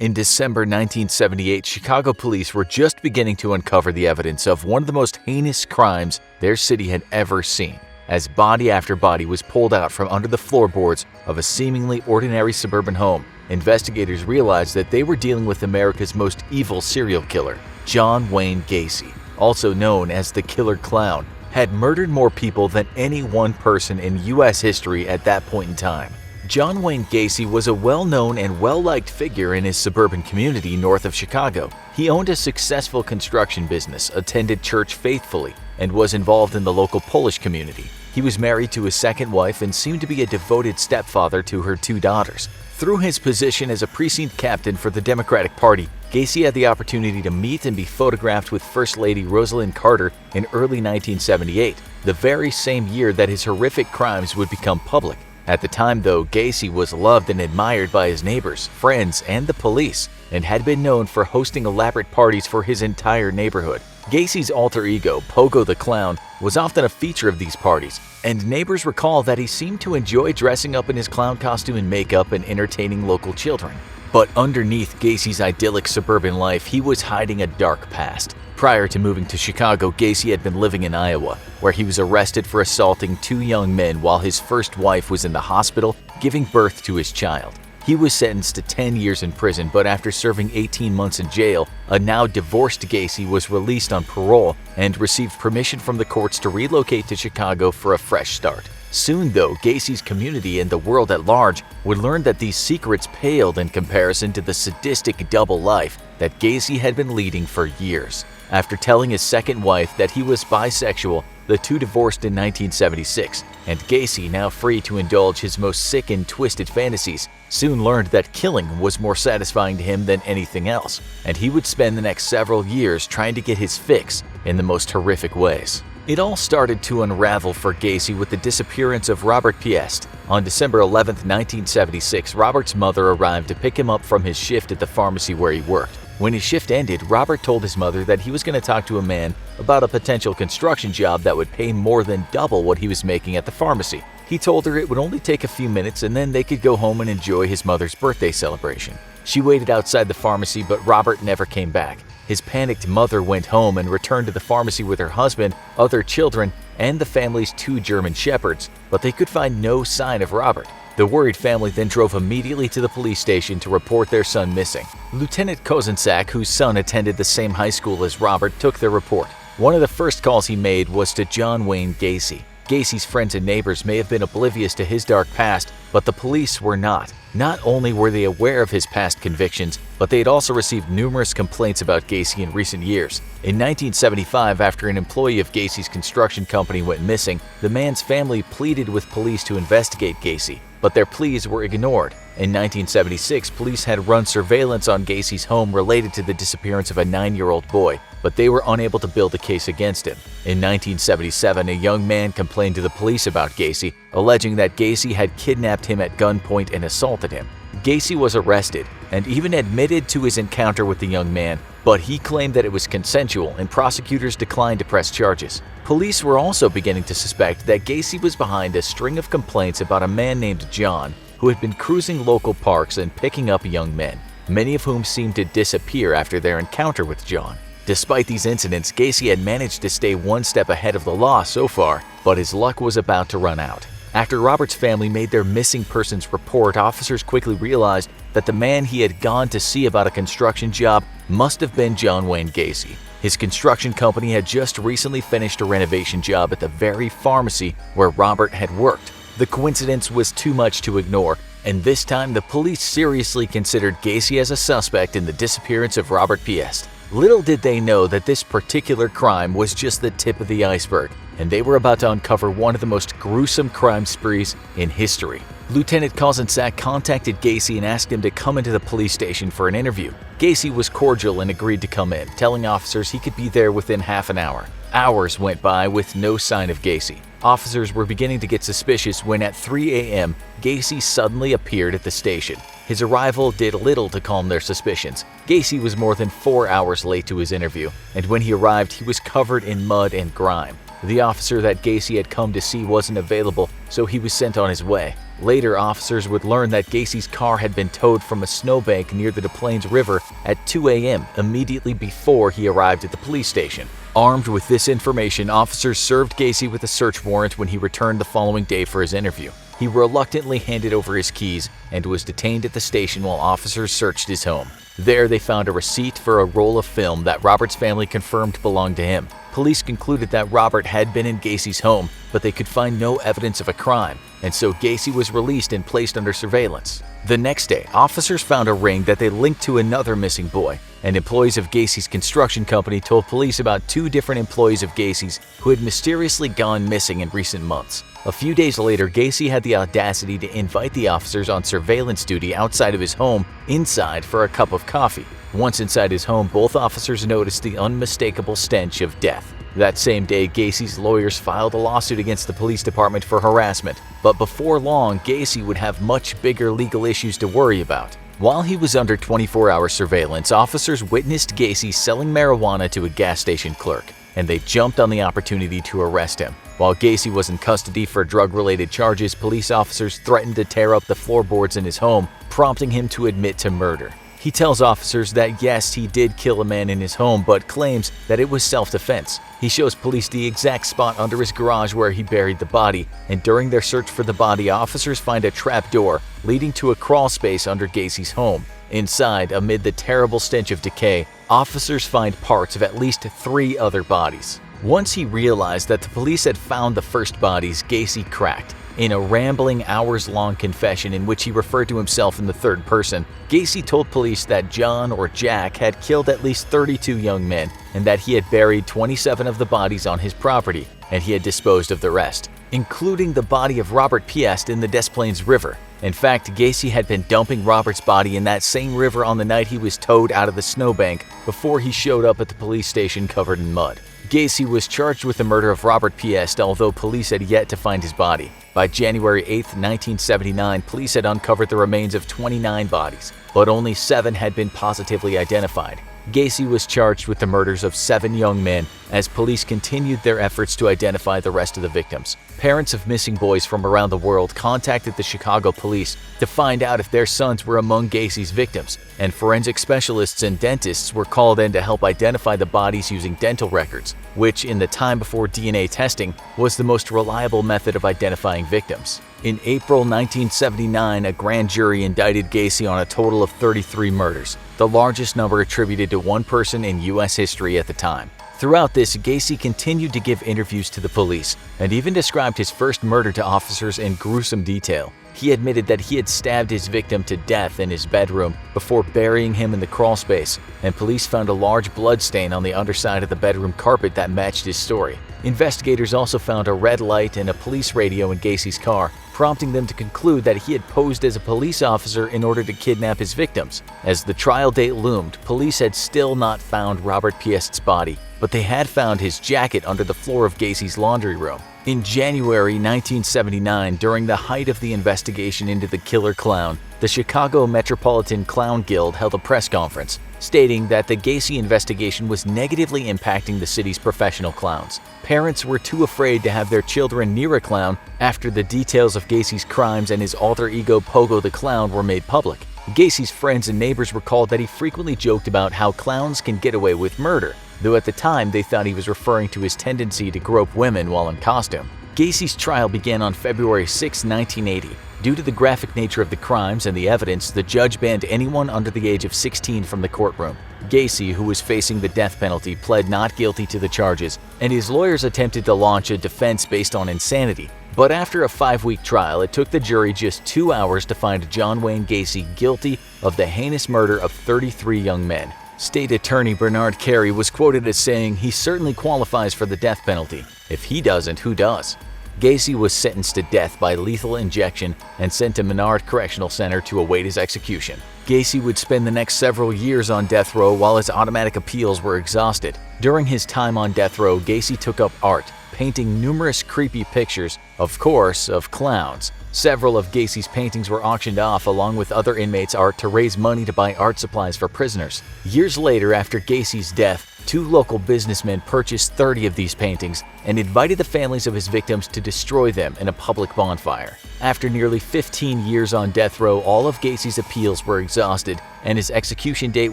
In December 1978, Chicago police were just beginning to uncover the evidence of one of the most heinous crimes their city had ever seen, as body after body was pulled out from under the floorboards of a seemingly ordinary suburban home. Investigators realized that they were dealing with America's most evil serial killer. John Wayne Gacy, also known as the Killer Clown, had murdered more people than any one person in U.S. history at that point in time. John Wayne Gacy was a well-known and well-liked figure in his suburban community north of Chicago. He owned a successful construction business, attended church faithfully, and was involved in the local Polish community. He was married to his second wife and seemed to be a devoted stepfather to her two daughters. Through his position as a precinct captain for the Democratic Party, Gacy had the opportunity to meet and be photographed with First Lady Rosalynn Carter in early 1978, the very same year that his horrific crimes would become public. At the time, though, Gacy was loved and admired by his neighbors, friends, and the police, and had been known for hosting elaborate parties for his entire neighborhood. Gacy's alter ego, Pogo the Clown, was often a feature of these parties, and neighbors recall that he seemed to enjoy dressing up in his clown costume and makeup and entertaining local children. But underneath Gacy's idyllic suburban life, he was hiding a dark past. Prior to moving to Chicago, Gacy had been living in Iowa, where he was arrested for assaulting two young men while his first wife was in the hospital giving birth to his child. He was sentenced to 10 years in prison, but after serving 18 months in jail, a now divorced Gacy was released on parole and received permission from the courts to relocate to Chicago for a fresh start. Soon, though, Gacy's community and the world at large would learn that these secrets paled in comparison to the sadistic double life that Gacy had been leading for years. After telling his second wife that he was bisexual, the two divorced in 1976, and Gacy, now free to indulge his most sick and twisted fantasies, soon learned that killing was more satisfying to him than anything else, and he would spend the next several years trying to get his fix in the most horrific ways. It all started to unravel for Gacy with the disappearance of Robert Piest. On December 11, 1976, Robert's mother arrived to pick him up from his shift at the pharmacy where he worked. When his shift ended, Robert told his mother that he was going to talk to a man about a potential construction job that would pay more than double what he was making at the pharmacy. He told her it would only take a few minutes and then they could go home and enjoy his mother's birthday celebration. She waited outside the pharmacy, but Robert never came back. His panicked mother went home and returned to the pharmacy with her husband, other children, and the family's two German shepherds, but they could find no sign of Robert. The worried family then drove immediately to the police station to report their son missing. Lieutenant Kozenczak, whose son attended the same high school as Robert, took their report. One of the first calls he made was to John Wayne Gacy. Gacy's friends and neighbors may have been oblivious to his dark past, but the police were not. Not only were they aware of his past convictions, but they had also received numerous complaints about Gacy in recent years. In 1975, after an employee of Gacy's construction company went missing, the man's family pleaded with police to investigate Gacy, but their pleas were ignored. In 1976, police had run surveillance on Gacy's home related to the disappearance of a 9-year-old boy, but they were unable to build a case against him. In 1977, a young man complained to the police about Gacy, alleging that Gacy had kidnapped him at gunpoint and assaulted him. Gacy was arrested and even admitted to his encounter with the young man, but he claimed that it was consensual and prosecutors declined to press charges. Police were also beginning to suspect that Gacy was behind a string of complaints about a man named John who had been cruising local parks and picking up young men, many of whom seemed to disappear after their encounter with John. Despite these incidents, Gacy had managed to stay one step ahead of the law so far, but his luck was about to run out. After Robert's family made their missing persons report, officers quickly realized that the man he had gone to see about a construction job must have been John Wayne Gacy. His construction company had just recently finished a renovation job at the very pharmacy where Robert had worked. The coincidence was too much to ignore, and this time the police seriously considered Gacy as a suspect in the disappearance of Robert Piest. Little did they know that this particular crime was just the tip of the iceberg, and they were about to uncover one of the most gruesome crime sprees in history. Lieutenant Kozenczak contacted Gacy and asked him to come into the police station for an interview. Gacy was cordial and agreed to come in, telling officers he could be there within half an hour. Hours went by with no sign of Gacy. Officers were beginning to get suspicious when at 3 a.m., Gacy suddenly appeared at the station. His arrival did little to calm their suspicions. Gacy was more than 4 hours late to his interview, and when he arrived, he was covered in mud and grime. The officer that Gacy had come to see wasn't available, so he was sent on his way. Later, officers would learn that Gacy's car had been towed from a snowbank near the Des Plaines River at 2 a.m. immediately before he arrived at the police station. Armed with this information, officers served Gacy with a search warrant when he returned the following day for his interview. He reluctantly handed over his keys and was detained at the station while officers searched his home. There, they found a receipt for a roll of film that Robert's family confirmed belonged to him. Police concluded that Robert had been in Gacy's home, but they could find no evidence of a crime, and so Gacy was released and placed under surveillance. The next day, officers found a ring that they linked to another missing boy, and employees of Gacy's construction company told police about 2 different employees of Gacy's who had mysteriously gone missing in recent months. A few days later, Gacy had the audacity to invite the officers on surveillance duty outside of his home inside for a cup of coffee. Once inside his home, both officers noticed the unmistakable stench of death. That same day, Gacy's lawyers filed a lawsuit against the police department for harassment, but before long, Gacy would have much bigger legal issues to worry about. While he was under 24-hour surveillance, officers witnessed Gacy selling marijuana to a gas station clerk, and they jumped on the opportunity to arrest him. While Gacy was in custody for drug-related charges, police officers threatened to tear up the floorboards in his home, prompting him to admit to murder. He tells officers that yes, he did kill a man in his home, but claims that it was self-defense. He shows police the exact spot under his garage where he buried the body, and during their search for the body, officers find a trap door leading to a crawl space under Gacy's home. Inside, amid the terrible stench of decay, officers find parts of at least 3 other bodies. Once he realized that the police had found the first bodies, Gacy cracked. In a rambling, hours-long confession in which he referred to himself in the third person, Gacy told police that John or Jack had killed at least 32 young men and that he had buried 27 of the bodies on his property, and he had disposed of the rest, including the body of Robert Piest in the Des Plaines River. In fact, Gacy had been dumping Robert's body in that same river on the night he was towed out of the snowbank before he showed up at the police station covered in mud. Gacy was charged with the murder of Robert Piest, although police had yet to find his body. By January 8, 1979, police had uncovered the remains of 29 bodies, but only 7 had been positively identified. Gacy was charged with the murders of 7 young men as police continued their efforts to identify the rest of the victims. Parents of missing boys from around the world contacted the Chicago police to find out if their sons were among Gacy's victims, and forensic specialists and dentists were called in to help identify the bodies using dental records, which in the time before DNA testing was the most reliable method of identifying victims. In April 1979, a grand jury indicted Gacy on a total of 33 murders, the largest number attributed to one person in U.S. history at the time. Throughout this, Gacy continued to give interviews to the police and even described his first murder to officers in gruesome detail. He admitted that he had stabbed his victim to death in his bedroom before burying him in the crawl space, and police found a large blood stain on the underside of the bedroom carpet that matched his story. Investigators also found a red light and a police radio in Gacy's car, prompting them to conclude that he had posed as a police officer in order to kidnap his victims. As the trial date loomed, police had still not found Robert Piest's body, but they had found his jacket under the floor of Gacy's laundry room. In January 1979, during the height of the investigation into the Killer Clown, the Chicago Metropolitan Clown Guild held a press conference, stating that the Gacy investigation was negatively impacting the city's professional clowns. Parents were too afraid to have their children near a clown after the details of Gacy's crimes and his alter ego Pogo the Clown were made public. Gacy's friends and neighbors recalled that he frequently joked about how clowns can get away with murder, though at the time they thought he was referring to his tendency to grope women while in costume. Gacy's trial began on February 6, 1980. Due to the graphic nature of the crimes and the evidence, the judge banned anyone under the age of 16 from the courtroom. Gacy, who was facing the death penalty, pled not guilty to the charges, and his lawyers attempted to launch a defense based on insanity. But after a 5-week trial, it took the jury just 2 hours to find John Wayne Gacy guilty of the heinous murder of 33 young men. State Attorney Bernard Carey was quoted as saying, "He certainly qualifies for the death penalty. If he doesn't, who does?" Gacy was sentenced to death by lethal injection and sent to Menard Correctional Center to await his execution. Gacy would spend the next several years on death row while his automatic appeals were exhausted. During his time on death row, Gacy took up art, painting numerous creepy pictures, of course, of clowns. Several of Gacy's paintings were auctioned off along with other inmates' art to raise money to buy art supplies for prisoners. Years later, after Gacy's death, 2 local businessmen purchased 30 of these paintings and invited the families of his victims to destroy them in a public bonfire. After nearly 15 years on death row, all of Gacy's appeals were exhausted, and his execution date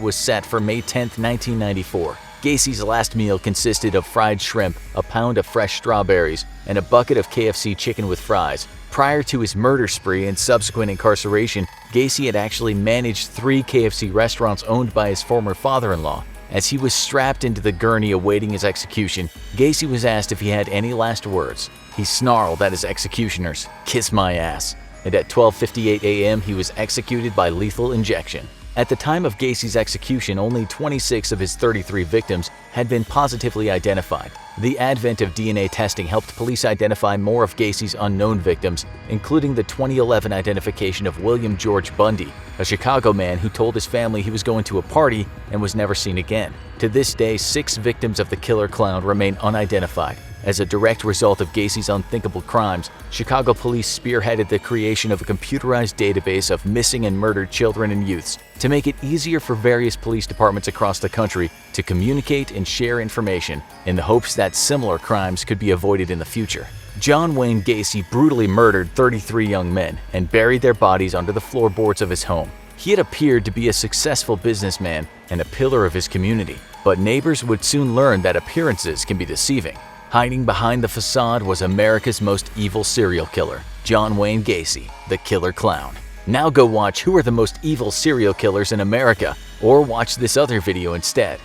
was set for May 10, 1994. Gacy's last meal consisted of fried shrimp, a pound of fresh strawberries, and a bucket of KFC chicken with fries. Prior to his murder spree and subsequent incarceration, Gacy had actually managed 3 KFC restaurants owned by his former father-in-law. As he was strapped into the gurney awaiting his execution, Gacy was asked if he had any last words. He snarled at his executioners, "Kiss my ass," and at 12:58 a.m. he was executed by lethal injection. At the time of Gacy's execution, only 26 of his 33 victims had been positively identified. The advent of DNA testing helped police identify more of Gacy's unknown victims, including the 2011 identification of William George Bundy, a Chicago man who told his family he was going to a party and was never seen again. To this day, 6 victims of the killer clown remain unidentified. As a direct result of Gacy's unthinkable crimes, Chicago police spearheaded the creation of a computerized database of missing and murdered children and youths to make it easier for various police departments across the country to communicate and share information in the hopes that similar crimes could be avoided in the future. John Wayne Gacy brutally murdered 33 young men and buried their bodies under the floorboards of his home. He had appeared to be a successful businessman and a pillar of his community, but neighbors would soon learn that appearances can be deceiving. Hiding behind the facade was America's most evil serial killer, John Wayne Gacy, the Killer Clown. Now go watch Who Are the Most Evil Serial Killers in America, or watch this other video instead.